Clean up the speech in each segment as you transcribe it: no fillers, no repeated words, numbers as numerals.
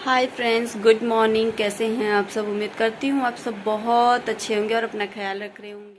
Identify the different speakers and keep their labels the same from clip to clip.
Speaker 1: Hi friends, good morning. कैसे हैं आप सब? उम्मीद करती हूँ आप सब बहुत अच्छे होंगे और अपना ख्याल रख रहे होंगे।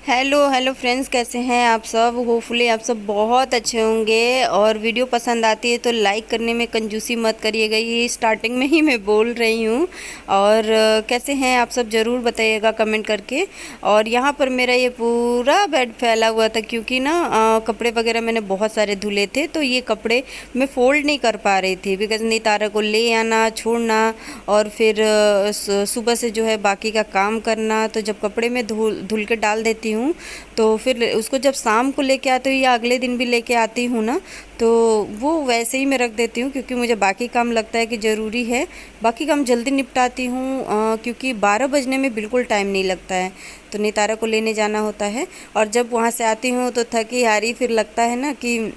Speaker 1: हेलो हेलो फ्रेंड्स, कैसे हैं आप सब? होपफुली आप सब बहुत अच्छे होंगे। और वीडियो पसंद आती है तो लाइक करने में कंजूसी मत करिएगा, ये स्टार्टिंग में ही मैं बोल रही हूँ। और कैसे हैं आप सब ज़रूर बताइएगा कमेंट करके। और यहाँ पर मेरा ये पूरा बेड फैला हुआ था क्योंकि ना कपड़े वगैरह मैंने बहुत सारे धुले थे, तो ये कपड़े मैं फ़ोल्ड नहीं कर पा रही थी बिकॉज़ नितारा को ले आना छोड़ना और फिर सुबह से जो है बाकी का काम करना। तो जब कपड़े में धुल के डाल देती हूँ तो फिर उसको जब शाम को लेके आती हूँ या अगले दिन भी लेके आती हूँ ना, तो वो वैसे ही मैं रख देती हूँ क्योंकि मुझे बाकी काम लगता है कि ज़रूरी है। बाकी काम जल्दी निपटाती हूँ क्योंकि 12 बजने में बिल्कुल टाइम नहीं लगता है। तो नितारा को लेने जाना होता है और जब वहाँ से आती हूँ तो थकी हारी फिर लगता है ना कि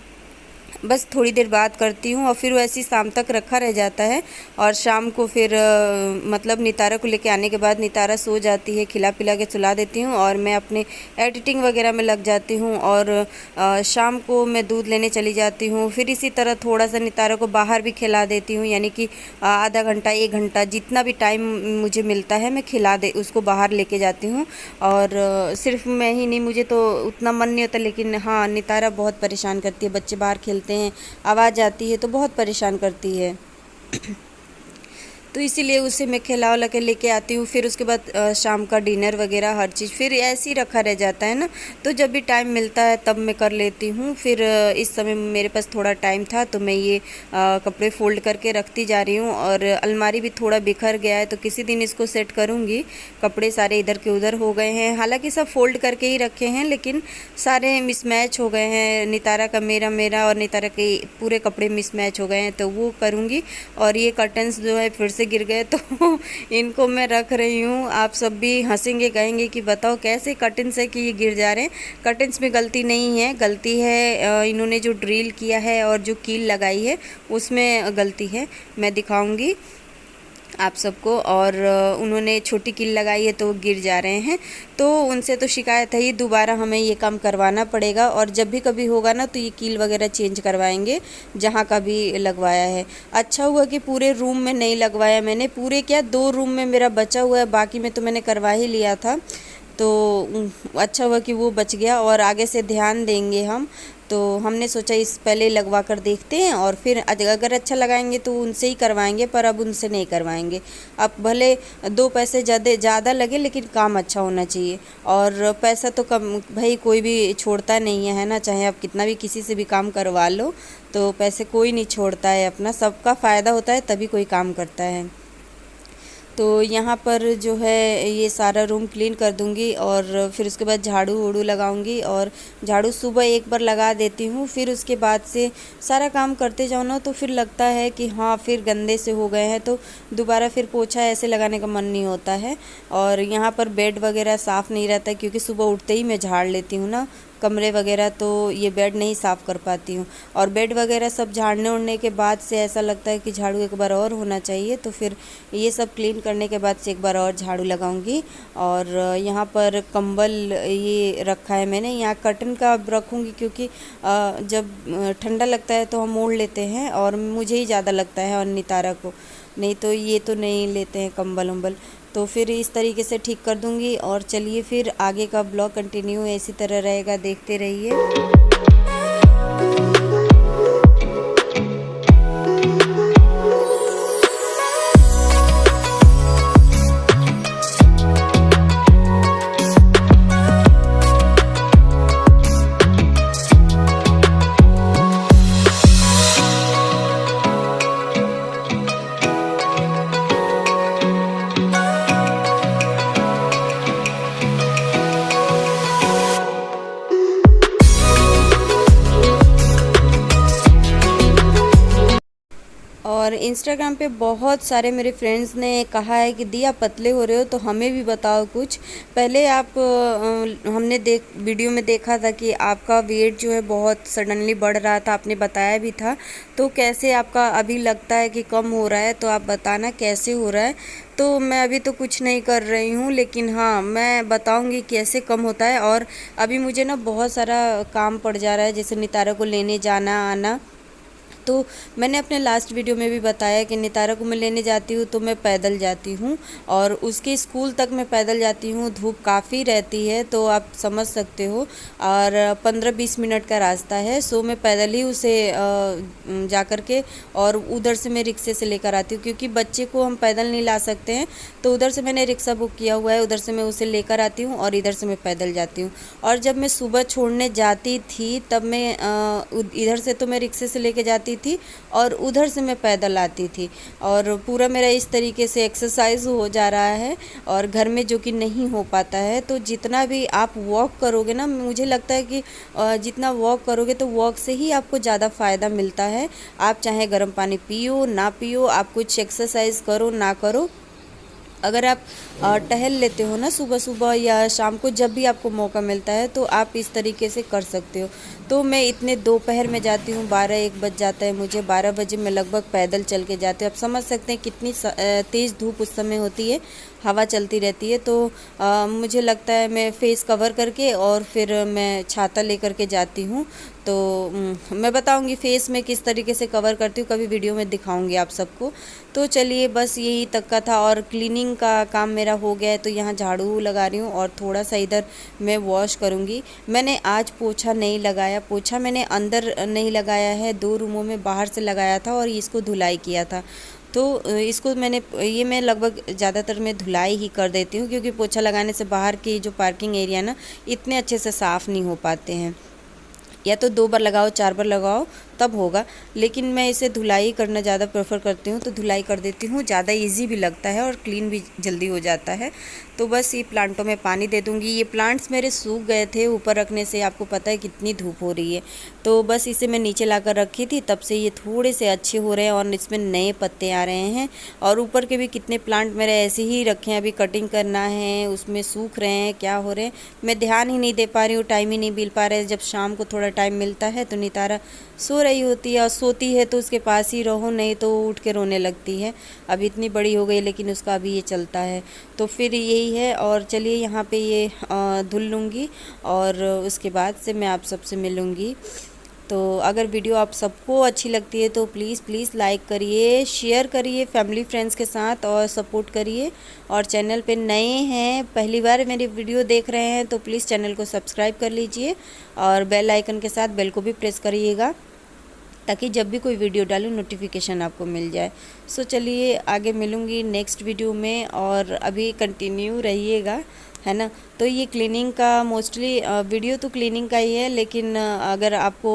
Speaker 1: बस थोड़ी देर बात करती हूँ और फिर वैसे ही शाम तक रखा रह जाता है। और शाम को फिर मतलब नितारा को लेके आने के बाद नितारा सो जाती है, खिला पिला के सुला देती हूँ और मैं अपने एडिटिंग वगैरह में लग जाती हूँ। और शाम को मैं दूध लेने चली जाती हूँ। फिर इसी तरह थोड़ा सा नितारा को बाहर भी खिला देती हूँ, यानी कि आधा घंटा 1 घंटा जितना भी टाइम मुझे मिलता है मैं उसको बाहर लेके जाती हूँ। और सिर्फ मैं ही नहीं, मुझे तो उतना मन नहीं होता, लेकिन हाँ नितारा बहुत परेशान करती है। बच्चे बाहर खेलते हैं, आवाज़ आती है तो बहुत परेशान करती है। तो इसीलिए उसे मैं खिला उला के लेके आती हूँ। फिर उसके बाद शाम का डिनर वगैरह हर चीज़ फिर ऐसे ही रखा रह जाता है ना, तो जब भी टाइम मिलता है तब मैं कर लेती हूँ। फिर इस समय मेरे पास थोड़ा टाइम था तो मैं ये कपड़े फ़ोल्ड करके रखती जा रही हूँ। और अलमारी भी थोड़ा बिखर गया है तो किसी दिन इसको सेट करूँगी। कपड़े सारे इधर के उधर हो गए हैं, हालाँकि सब फ़ोल्ड करके ही रखे हैं लेकिन सारे मिसमैच हो गए हैं। नितारा का मेरा और नितारा के पूरे कपड़े मिसमैच हो गए हैं तो वो करूँगी। और ये कर्टन्स जो है फिर से गिर गए तो इनको मैं रख रही हूँ। आप सब भी हंसेंगे, कहेंगे कि बताओ कैसे कर्टन्स है कि ये गिर जा रहे हैं। कर्टन्स में गलती नहीं है, गलती है इन्होंने जो ड्रिल किया है और जो कील लगाई है उसमें गलती है। मैं दिखाऊंगी आप सबको। और उन्होंने छोटी कील लगाई है तो गिर जा रहे हैं, तो उनसे तो शिकायत है ही, दोबारा हमें ये काम करवाना पड़ेगा। और जब भी कभी होगा ना तो ये कील वगैरह चेंज करवाएंगे जहाँ का भी लगवाया है। अच्छा हुआ कि पूरे रूम में नहीं लगवाया मैंने, पूरे क्या 2 रूम में मेरा बचा हुआ है, बाकी में तो मैंने करवा ही लिया था। तो अच्छा हुआ कि वो बच गया और आगे से ध्यान देंगे हम। तो हमने सोचा इस पहले लगवा कर देखते हैं और फिर अगर अच्छा लगाएंगे तो उनसे ही करवाएंगे, पर अब उनसे नहीं करवाएंगे। अब भले 2 पैसे ज़्यादा लगे लेकिन काम अच्छा होना चाहिए। और पैसा तो कम भाई कोई भी छोड़ता नहीं है ना, चाहे आप कितना भी किसी से भी काम करवा लो तो पैसे कोई नहीं छोड़ता है, अपना सबका फ़ायदा होता है तभी कोई काम करता है। तो यहाँ पर जो है ये सारा रूम क्लीन कर दूँगी और फिर उसके बाद झाड़ू वाड़ू लगाऊँगी। और झाड़ू सुबह एक बार लगा देती हूँ, फिर उसके बाद से सारा काम करते जाओ ना तो फिर लगता है कि हाँ फिर गंदे से हो गए हैं तो दोबारा फिर पोछा ऐसे लगाने का मन नहीं होता है। और यहाँ पर बेड वगैरह साफ़ नहीं रहता क्योंकि सुबह उठते ही मैं झाड़ लेती हूँ ना कमरे वगैरह, तो ये बेड नहीं साफ़ कर पाती हूँ। और बेड वगैरह सब झाड़ने उड़ने के बाद से ऐसा लगता है कि झाड़ू एक बार और होना चाहिए, तो फिर ये सब क्लीन करने के बाद से एक बार और झाड़ू लगाऊंगी। और यहाँ पर कंबल ये रखा है मैंने, यहाँ कर्टन का अब रखूँगी क्योंकि जब ठंडा लगता है तो हम ओढ़ लेते हैं और मुझे ही ज़्यादा लगता है और नितारा को, नहीं तो ये तो नहीं लेते हैं कंबल उम्बल। तो फिर इस तरीके से ठीक कर दूँगी। और चलिए फिर आगे का ब्लॉग कंटिन्यू इसी तरह रहेगा, देखते रहिए। और इंस्टाग्राम पे बहुत सारे मेरे फ्रेंड्स ने कहा है कि दी आप पतले हो रहे हो तो हमें भी बताओ कुछ। पहले आप हमने वीडियो में देखा था कि आपका वेट जो है बहुत सडनली बढ़ रहा था, आपने बताया भी था। तो कैसे आपका अभी लगता है कि कम हो रहा है, तो आप बताना कैसे हो रहा है। तो मैं अभी तो कुछ नहीं कर रही हूँ, लेकिन हाँ मैं बताऊँगी कैसे कम होता है। और अभी मुझे ना बहुत सारा काम पड़ जा रहा है, जैसे नितारा को लेने जाना आना। तो मैंने अपने लास्ट वीडियो में भी बताया कि नितारा को मैं लेने जाती हूँ तो मैं पैदल जाती हूँ, और उसके स्कूल तक मैं पैदल जाती हूँ। धूप काफ़ी रहती है तो आप समझ सकते हो, और 15-20 मिनट का रास्ता है। सो मैं पैदल ही उसे जा कर के, और उधर से मैं रिक्शे से लेकर आती हूँ, क्योंकि बच्चे को हम पैदल नहीं ला सकते हैं। तो उधर से मैंने रिक्शा बुक किया हुआ है, उधर से मैं उसे लेकर आती हूँ और इधर से मैं पैदल जाती हूँ। और जब मैं सुबह छोड़ने जाती थी तब मैं इधर से तो मैं रिक्शे से लेके जाती थी और उधर से मैं पैदल आती थी। और पूरा मेरा इस तरीके से एक्सरसाइज हो जा रहा है, और घर में जो कि नहीं हो पाता है। तो जितना भी आप वॉक करोगे ना, मुझे लगता है कि जितना वॉक करोगे तो वॉक से ही आपको ज़्यादा फ़ायदा मिलता है। आप चाहे गर्म पानी पियो ना पियो, आप कुछ एक्सरसाइज करो ना करो, अगर आप टहल लेते हो ना सुबह सुबह या शाम को, जब भी आपको मौका मिलता है तो आप इस तरीके से कर सकते हो। तो मैं इतने दोपहर में जाती हूँ, 12-1 बज जाता है मुझे, 12 बजे मैं लगभग पैदल चल के जाती हूँ। आप समझ सकते हैं कितनी तेज़ धूप उस समय होती है, हवा चलती रहती है। तो मुझे लगता है मैं फेस कवर करके और फिर मैं छाता लेकर के जाती हूँ। तो मैं बताऊंगी फेस में किस तरीके से कवर करती हूँ, कभी वीडियो में दिखाऊंगी आप सबको। तो चलिए बस यही तक का था, और क्लीनिंग का काम मेरा हो गया है। तो यहाँ झाड़ू लगा रही हूँ और थोड़ा सा इधर मैं वॉश करूँगी। मैंने आज पोछा नहीं लगाया, पोछा मैंने अंदर नहीं लगाया है, 2 रूमों में बाहर से लगाया था और इसको धुलाई किया था। तो इसको मैं लगभग ज़्यादातर मैं धुलाई ही कर देती हूँ, क्योंकि पोछा लगाने से बाहर की जो पार्किंग एरिया ना इतने अच्छे से साफ़ नहीं हो पाते हैं। या तो 2 बार लगाओ 4 बार लगाओ तब होगा, लेकिन मैं इसे धुलाई करना ज़्यादा प्रेफर करती हूँ। तो धुलाई कर देती हूँ, ज़्यादा इजी भी लगता है और क्लीन भी जल्दी हो जाता है। तो बस ये प्लांटों में पानी दे दूँगी। ये प्लांट्स मेरे सूख गए थे ऊपर रखने से, आपको पता है कितनी धूप हो रही है। तो बस इसे मैं नीचे ला कर रखी थी, तब से ये थोड़े से अच्छे हो रहे हैं और इसमें नए पत्ते आ रहे हैं। और ऊपर के भी कितने प्लांट मेरे ऐसे ही रखे हैं, अभी कटिंग करना है, उसमें सूख रहे हैं, क्या हो रहे हैं मैं ध्यान ही नहीं दे पा रही हूँ, टाइम ही नहीं मिल पा रहा है। जब शाम को थोड़ा टाइम मिलता है तो नितारा सो रही होती है, और सोती है तो उसके पास ही रहो, नहीं तो उठ के रोने लगती है। अब इतनी बड़ी हो गई लेकिन उसका अभी ये चलता है। तो फिर यही है। और चलिए यहाँ पे ये धुल लूँगी और उसके बाद से मैं आप सबसे मिलूँगी। तो अगर वीडियो आप सबको अच्छी लगती है तो प्लीज़ लाइक करिए, शेयर करिए फैमिली फ्रेंड्स के साथ और सपोर्ट करिए। और चैनल पे नए हैं, पहली बार मेरी वीडियो देख रहे हैं तो प्लीज़ चैनल को सब्सक्राइब कर लीजिए और बेल आइकन के साथ बेल को भी प्रेस करिएगा, ताकि जब भी कोई वीडियो डालूँ नोटिफिकेशन आपको मिल जाए। सो चलिए आगे मिलूँगी नेक्स्ट वीडियो में, और अभी कंटिन्यू रहिएगा, है ना। तो ये क्लीनिंग का मोस्टली वीडियो तो क्लीनिंग का ही है, लेकिन अगर आपको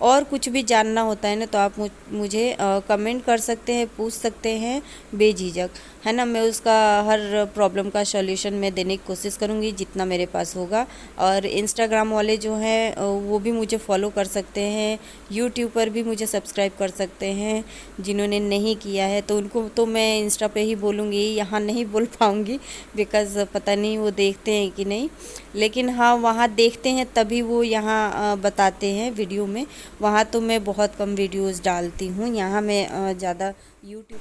Speaker 1: और कुछ भी जानना होता है ना तो आप मुझे कमेंट कर सकते हैं, पूछ सकते हैं बेझिझक, है ना। मैं उसका हर प्रॉब्लम का सॉल्यूशन मैं देने की कोशिश करूँगी जितना मेरे पास होगा। और इंस्टाग्राम वाले जो हैं वो भी मुझे फॉलो कर सकते हैं, यूट्यूब पर भी मुझे सब्सक्राइब कर सकते हैं। जिन्होंने नहीं किया है तो उनको तो मैं इंस्टा पे ही बोलूँगी, यहाँ नहीं बोल पाऊँगी बिकॉज़ पता नहीं वो देखते हैं कि नहीं। लेकिन हाँ वहाँ देखते हैं तभी वो यहाँ बताते हैं वीडियो में। वहाँ तो मैं बहुत कम वीडियोस डालती हूँ, यहाँ मैं ज़्यादा यूट्यूब।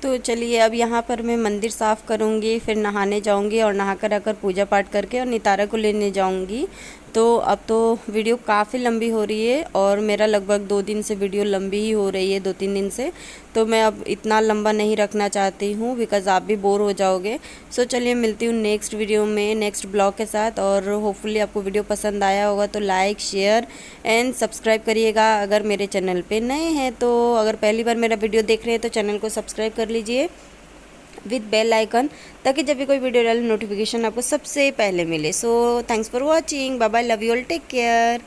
Speaker 1: तो चलिए अब यहाँ पर मैं मंदिर साफ़ करूँगी, फिर नहाने जाऊँगी और नहा कर आकर पूजा पाठ करके और नितारा को लेने जाऊँगी। तो अब तो वीडियो काफ़ी लंबी हो रही है, और मेरा लगभग 2 दिन से वीडियो लंबी ही हो रही है, 2-3 दिन से। तो मैं अब इतना लंबा नहीं रखना चाहती हूँ बिकॉज़ आप भी बोर हो जाओगे। सो चलिए मिलती हूँ नेक्स्ट वीडियो में नेक्स्ट ब्लॉग के साथ, और होपफुली आपको वीडियो पसंद आया होगा तो लाइक शेयर एंड सब्सक्राइब करिएगा अगर मेरे चैनल पे नए हैं। तो अगर पहली बार मेरा वीडियो देख रहे हैं तो चैनल को सब्सक्राइब कर लीजिए विद बेल आइकन, ताकि जब भी कोई वीडियो डाले नोटिफिकेशन आपको सबसे पहले मिले। So thanks for watching, bye bye, love you all, take care.